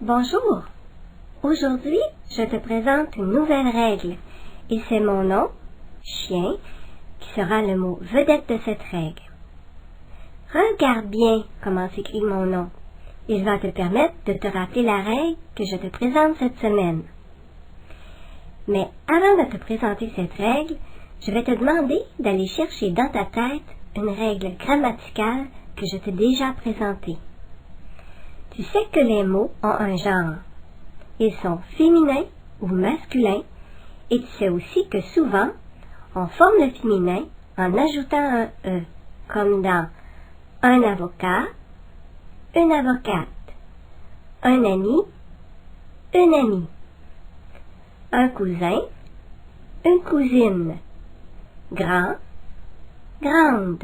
Bonjour. Aujourd'hui, je te présente une nouvelle règle et c'est mon nom, chien, qui sera le mot vedette de cette règle. Regarde bien comment s'écrit mon nom. Il va te permettre de te rappeler la règle que je te présente cette semaine. Mais avant de te présenter cette règle, je vais te demander d'aller chercher dans ta tête une règle grammaticale que je t'ai déjà présentée. Tu sais que les mots ont un genre. Ils sont féminins ou masculins et tu sais aussi que souvent, on forme le féminin en ajoutant un « e », comme dans un avocat, une avocate, un ami, une amie, un cousin, une cousine, grand, grande,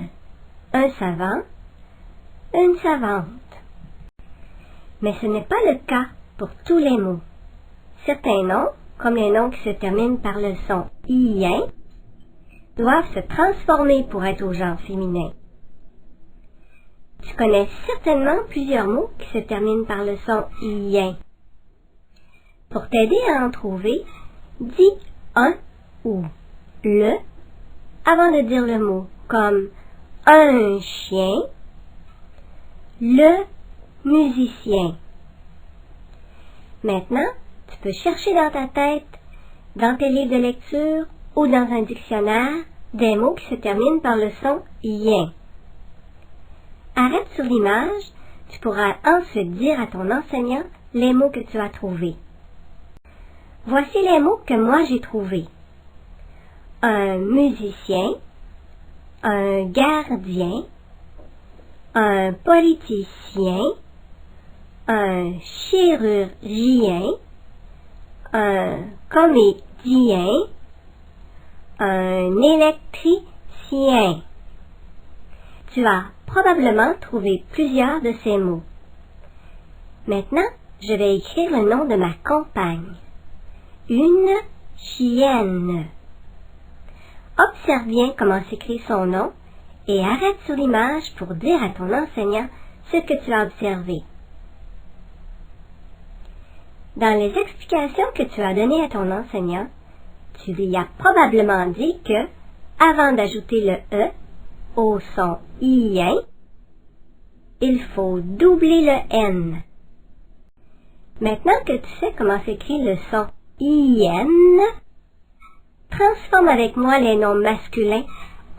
un savant, une savante. Mais ce n'est pas le cas pour tous les mots. Certains noms, comme les noms qui se terminent par le son « ien », doivent se transformer pour être au genre féminin. Tu connais certainement plusieurs mots qui se terminent par le son « ien ». Pour t'aider à en trouver, dis un ou le avant de dire le mot, comme un chien, le musicien. Maintenant, tu peux chercher dans ta tête, dans tes livres de lecture ou dans un dictionnaire, des mots qui se terminent par le son « ien ». Arrête sur l'image, tu pourras ensuite dire à ton enseignant les mots que tu as trouvés. Voici les mots que moi j'ai trouvés. Un musicien, un gardien, un politicien, un chirurgien, un comédien, un électricien. Tu as probablement trouvé plusieurs de ces mots. Maintenant, je vais écrire le nom de ma compagne. Une chienne. Observe bien comment s'écrit son nom et arrête sur l'image pour dire à ton enseignant ce que tu as observé. Dans les explications que tu as données à ton enseignant, tu lui as probablement dit que, avant d'ajouter le « e » au son « ien », il faut doubler le « n ». Maintenant que tu sais comment s'écrit le son « ien », transforme avec moi les noms masculins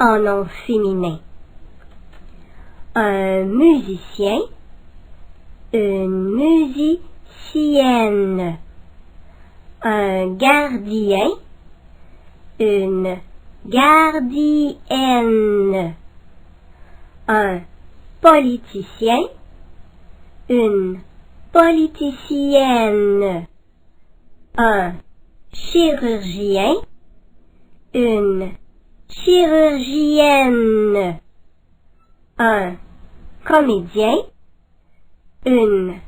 en noms féminins. Un musicien, une musicienne, un gardien, une gardienne, un politicien, une politicienne, un chirurgien, une chirurgienne, un comédien, une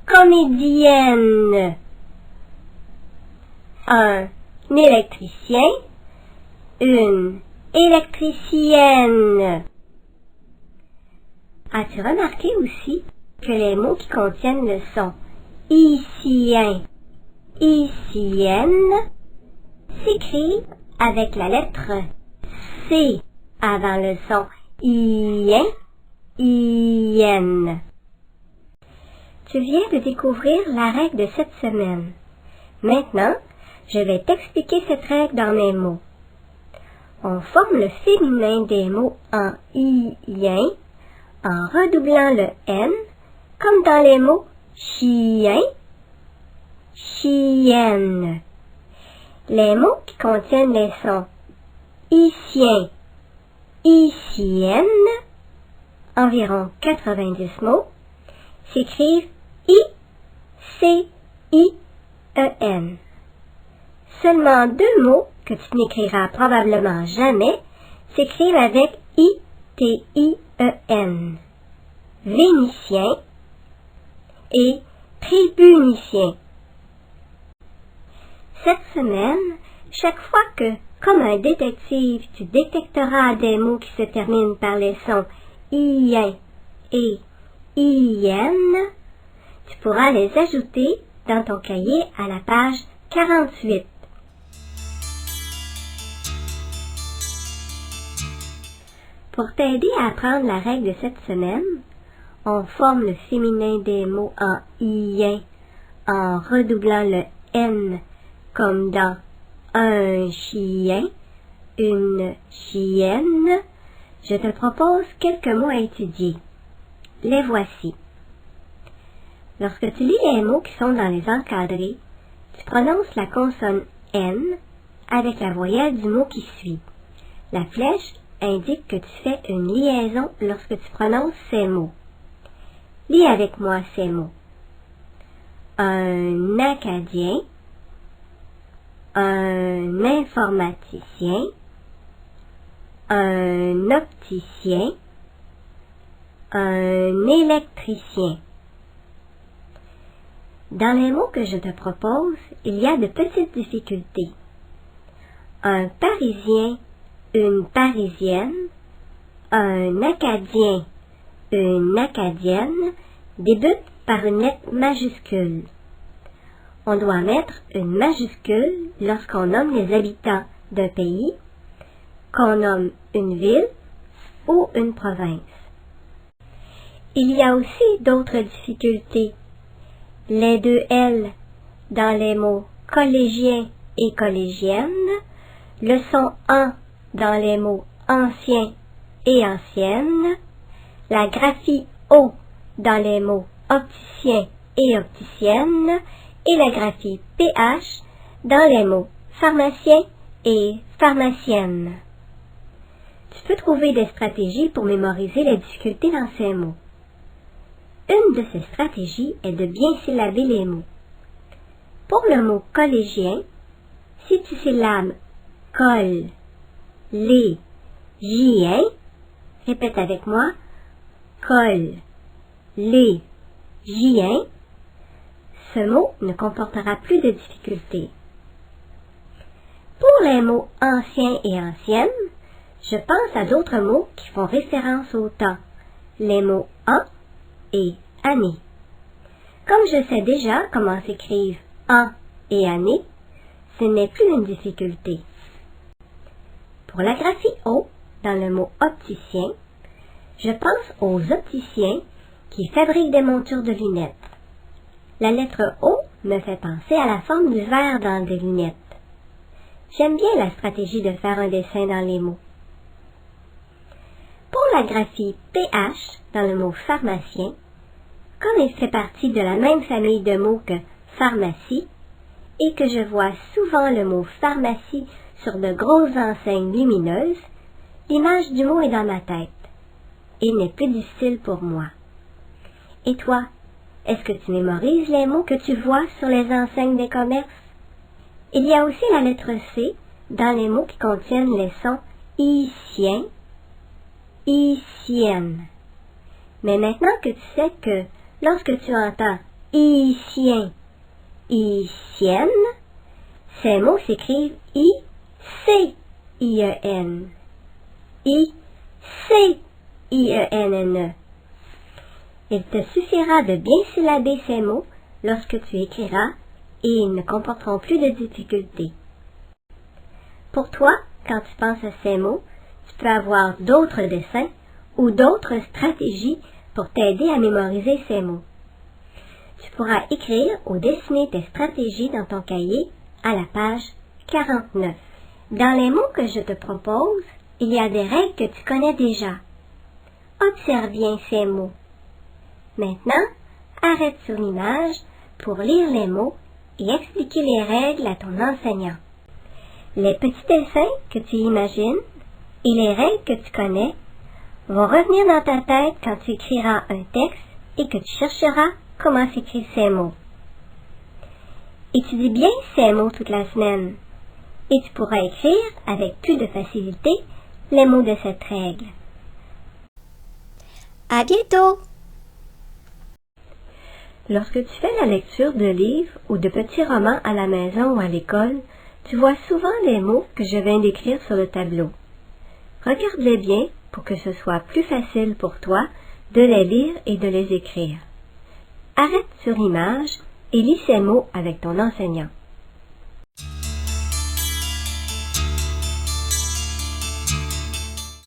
comédienne, un électricien, une électricienne. As-tu remarqué aussi que les mots qui contiennent le son icien, icienne s'écrivent avec la lettre C avant le son ien, ienne. Tu viens de découvrir la règle de cette semaine. Maintenant, je vais t'expliquer cette règle dans mes mots. On forme le féminin des mots en ien en redoublant le n, comme dans les mots chien, chienne. Les mots qui contiennent les sons icien, icienne, environ 90 mots, s'écrivent I-C-I-E-N. Seulement 2 mots que tu n'écriras probablement jamais s'écrivent avec I-T-I-E-N. Vénitien et tribunicien. Cette semaine, chaque fois que, comme un détective, tu détecteras des mots qui se terminent par les sons ien et ien, Tu pourras les ajouter dans ton cahier à la page 48. Pour t'aider à apprendre la règle de cette semaine, on forme le féminin des mots en ien en redoublant le N comme dans un chien, une chienne. Je te propose quelques mots à étudier. Les voici. Lorsque tu lis les mots qui sont dans les encadrés, tu prononces la consonne N avec la voyelle du mot qui suit. La flèche indique que tu fais une liaison lorsque tu prononces ces mots. Lis avec moi ces mots. Un Acadien, un informaticien, un opticien, un électricien. Dans les mots que je te propose, il y a de petites difficultés. Un Parisien, une Parisienne, un Acadien, une Acadienne débutent par une lettre majuscule. On doit mettre une majuscule lorsqu'on nomme les habitants d'un pays, qu'on nomme une ville ou une province. Il y a aussi d'autres difficultés. Les deux L dans les mots collégien et collégienne, le son en dans les mots ancien et ancienne, la graphie O dans les mots opticien et opticienne et la graphie PH dans les mots pharmacien et pharmacienne. Tu peux trouver des stratégies pour mémoriser les difficultés dans ces mots. Une de ces stratégies est de bien syllaber les mots. Pour le mot collégien, si tu syllabes col, les, gien, répète avec moi, col, les, gien, ce mot ne comportera plus de difficultés. Pour les mots ancien et ancienne, je pense à d'autres mots qui font référence au temps, les mots an et année. Comme je sais déjà comment s'écrivent an et année, ce n'est plus une difficulté. Pour la graphie O, dans le mot opticien, je pense aux opticiens qui fabriquent des montures de lunettes. La lettre O me fait penser à la forme du verre dans des lunettes. J'aime bien la stratégie de faire un dessin dans les mots. Pour la graphie PH, dans le mot pharmacien, comme il fait partie de la même famille de mots que pharmacie, et que je vois souvent le mot pharmacie sur de grosses enseignes lumineuses, l'image du mot est dans ma tête. Il n'est plus difficile pour moi. Et toi, est-ce que tu mémorises les mots que tu vois sur les enseignes des commerces? Il y a aussi la lettre C dans les mots qui contiennent les sons icien, icienne. Mais maintenant que tu sais que lorsque tu entends icien, icienne, ces mots s'écrivent I-C-I-E-N. I-C-I-E-N-N-E. Il te suffira de bien syllaber ces mots lorsque tu écriras et ils ne comporteront plus de difficultés. Pour toi, quand tu penses à ces mots, tu peux avoir d'autres dessins ou d'autres stratégies pour t'aider à mémoriser ces mots. Tu pourras écrire ou dessiner tes stratégies dans ton cahier à la page 49. Dans les mots que je te propose, il y a des règles que tu connais déjà. Observe bien ces mots. Maintenant, arrête sur l'image pour lire les mots et expliquer les règles à ton enseignant. Les petits dessins que tu imagines et les règles que tu connais vont revenir dans ta tête quand tu écriras un texte et que tu chercheras comment s'écrivent ces mots. Étudie bien ces mots toute la semaine et tu pourras écrire avec plus de facilité les mots de cette règle. À bientôt! Lorsque tu fais la lecture de livres ou de petits romans à la maison ou à l'école, tu vois souvent les mots que je viens d'écrire sur le tableau. Regarde-les bien pour que ce soit plus facile pour toi de les lire et de les écrire. Arrête sur image et lis ces mots avec ton enseignant.